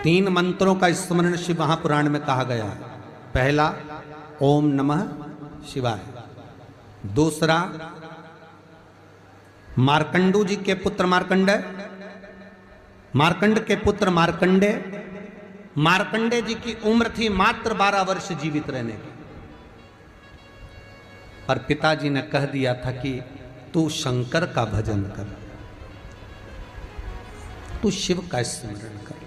तीन मंत्रों का स्मरण शिव महापुराण में कहा गया है। पहला ओम नमः शिवाय, दूसरा मार्कंडू जी के पुत्र मार्कंडेय, मार्कंड के पुत्र मार्कंडेय, मार्कंडेय जी की उम्र थी मात्र 12 वर्ष जीवित रहने की, और पिताजी ने कह दिया था कि तू शंकर का भजन कर, तू शिव का स्मरण कर।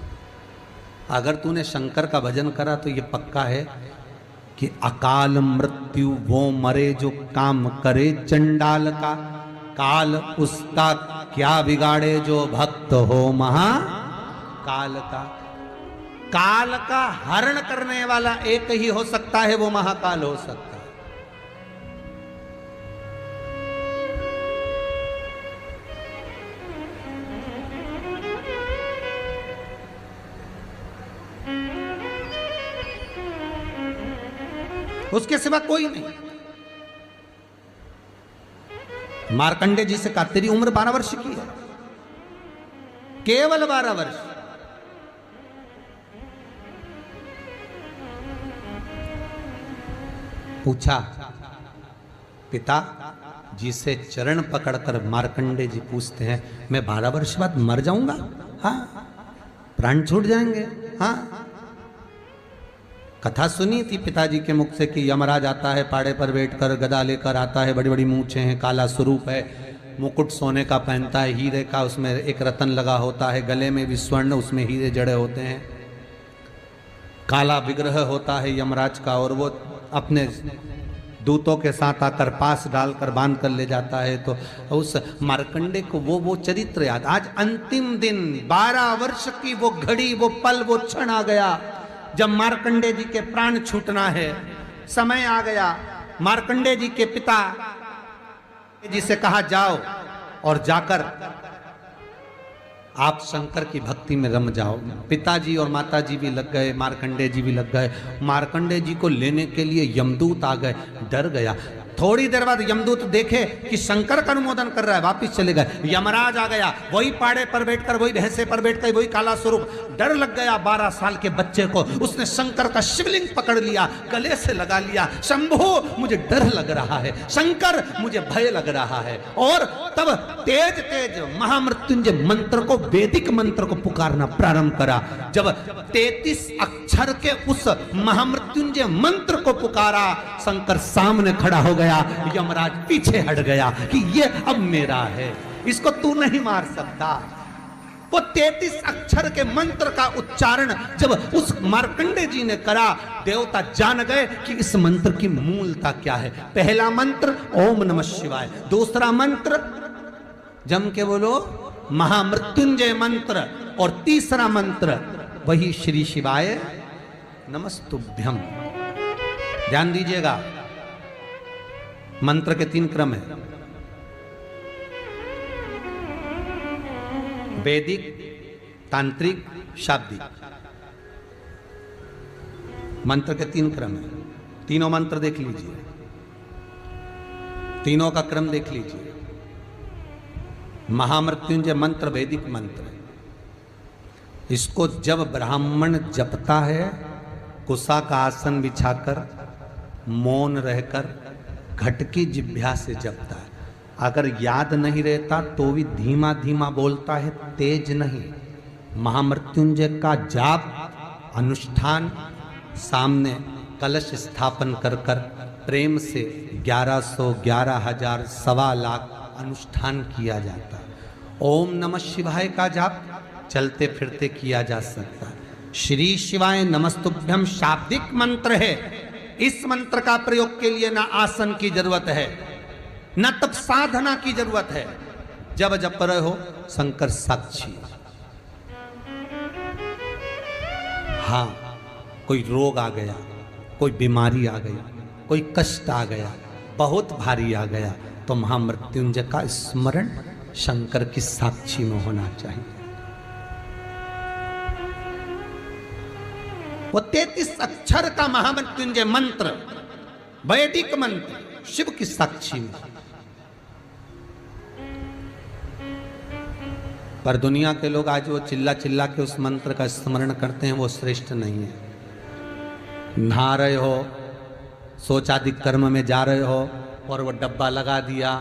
अगर तूने शंकर का भजन करा तो ये पक्का है कि अकाल मृत्यु वो मरे जो काम करे चंडाल का, काल उसका क्या बिगाड़े जो भक्त हो महाकाल का। काल का हरण करने वाला एक ही हो सकता है, वो महाकाल हो सकता है। उसके सिवा कोई नहीं। मार्कंडेय जी से कहा तेरी उम्र 12 वर्ष की है, केवल 12 वर्ष। पूछा पिता जी से चरण पकड़कर मार्कंडेय जी पूछते हैं मैं 12 वर्ष बाद मर जाऊंगा? हाँ, प्राण छूट जाएंगे। हाँ, कथा सुनी थी पिताजी के मुख से कि यमराज आता है, पाड़े पर बैठकर गदा लेकर आता है, बड़ी बड़ी मूंछें हैं, काला स्वरूप है, मुकुट सोने का पहनता है, हीरे का, उसमें एक रतन लगा होता है, गले में भी स्वर्ण, उसमें हीरे जड़े होते हैं, काला विग्रह होता है यमराज का, और वो अपने दूतों के साथ आकर पास डालकर बांध कर ले जाता है। तो उस मार्कंडेय को वो चरित्र याद। आज अंतिम दिन 12 वर्ष की वो घड़ी, वो पल, वो क्षण आ गया जब मार्कंडेय जी के प्राण छूटना है। समय आ गया। मार्कंडेय जी के पिता जी से कहा जाओ और जाकर आप शंकर की भक्ति में रम जाओ। पिताजी और माताजी भी लग गए, मार्कंडेय जी भी लग गए। मार्कंडेय जी को लेने के लिए यमदूत आ गए। डर गया। थोड़ी देर बाद यमदूत देखे कि शंकर का अनुमोदन कर रहा है, वापिस चले गए। यमराज आ गया, वही पाड़े पर बैठकर, वही भैंसे पर बैठकर, वही काला स्वरूप। डर लग गया 12 साल के बच्चे को। उसने शंकर का शिवलिंग पकड़ लिया, गले से लगा लिया। शंभो मुझे डर लग रहा है, शंकर मुझे भय लग रहा है। और तब तेज तेज महामृत्युंजय मंत्र को, वैदिक मंत्र को पुकारना प्रारंभ करा। जब 33 अक्षर के उस महामृत्युंजय मंत्र को पुकारा, शंकर सामने खड़ा हो गया। यमराज पीछे हट गया कि ये अब मेरा है, इसको तू नहीं मार सकता। वो 33 अक्षर के मंत्र का उच्चारण जब उस मार्कंडेय जी ने करा, देवता जान गए कि इस मंत्र की मूलता क्या है। पहला मंत्र ओम नमः शिवाय, दूसरा मंत्र जम के बोलो महामृत्युंजय मंत्र, और तीसरा मंत्र वही श्री शिवाय नमस्तुभ्यम। ध्यान दीजिएगा, मंत्र के 3 क्रम है। वैदिक, तांत्रिक, शाब्दिक। मंत्र के 3 क्रम है। तीनों मंत्र देख लीजिए, तीनों का क्रम देख लीजिए। महामृत्युंजय मंत्र वैदिक मंत्र है। इसको जब ब्राह्मण जपता है, कुसा का आसन बिछाकर, मौन रहकर, घट की जिह्वा से जपता है। अगर याद नहीं रहता तो भी धीमा धीमा बोलता है, तेज नहीं। महामृत्युंजय का जाप अनुष्ठान, सामने कलश स्थापन कर कर प्रेम से 1100, 11,000, 1.25 लाख अनुष्ठान किया जाता है। ओम नमः शिवाय का जाप चलते फिरते किया जा सकता है। श्री शिवाय नमस्तुभ्यम शाब्दिक मंत्र है। इस मंत्र का प्रयोग के लिए ना आसन की जरूरत है, न तब साधना की जरूरत है। जब जप रहे हो शंकर साक्षी। हाँ, कोई रोग आ गया, कोई बीमारी आ गई, कोई कष्ट आ गया, बहुत भारी आ गया, तो महामृत्युंजय का स्मरण शंकर की साक्षी में होना चाहिए। वो 33 अक्षर का महामृत्युंजय मंत्र, वैदिक मंत्र, शिव की साक्षी में। पर दुनिया के लोग आज वो चिल्ला चिल्ला के उस मंत्र का स्मरण करते हैं, वो श्रेष्ठ नहीं है। नहा रहे हो, शौचादिक कर्म में जा रहे हो और वो डब्बा लगा दिया,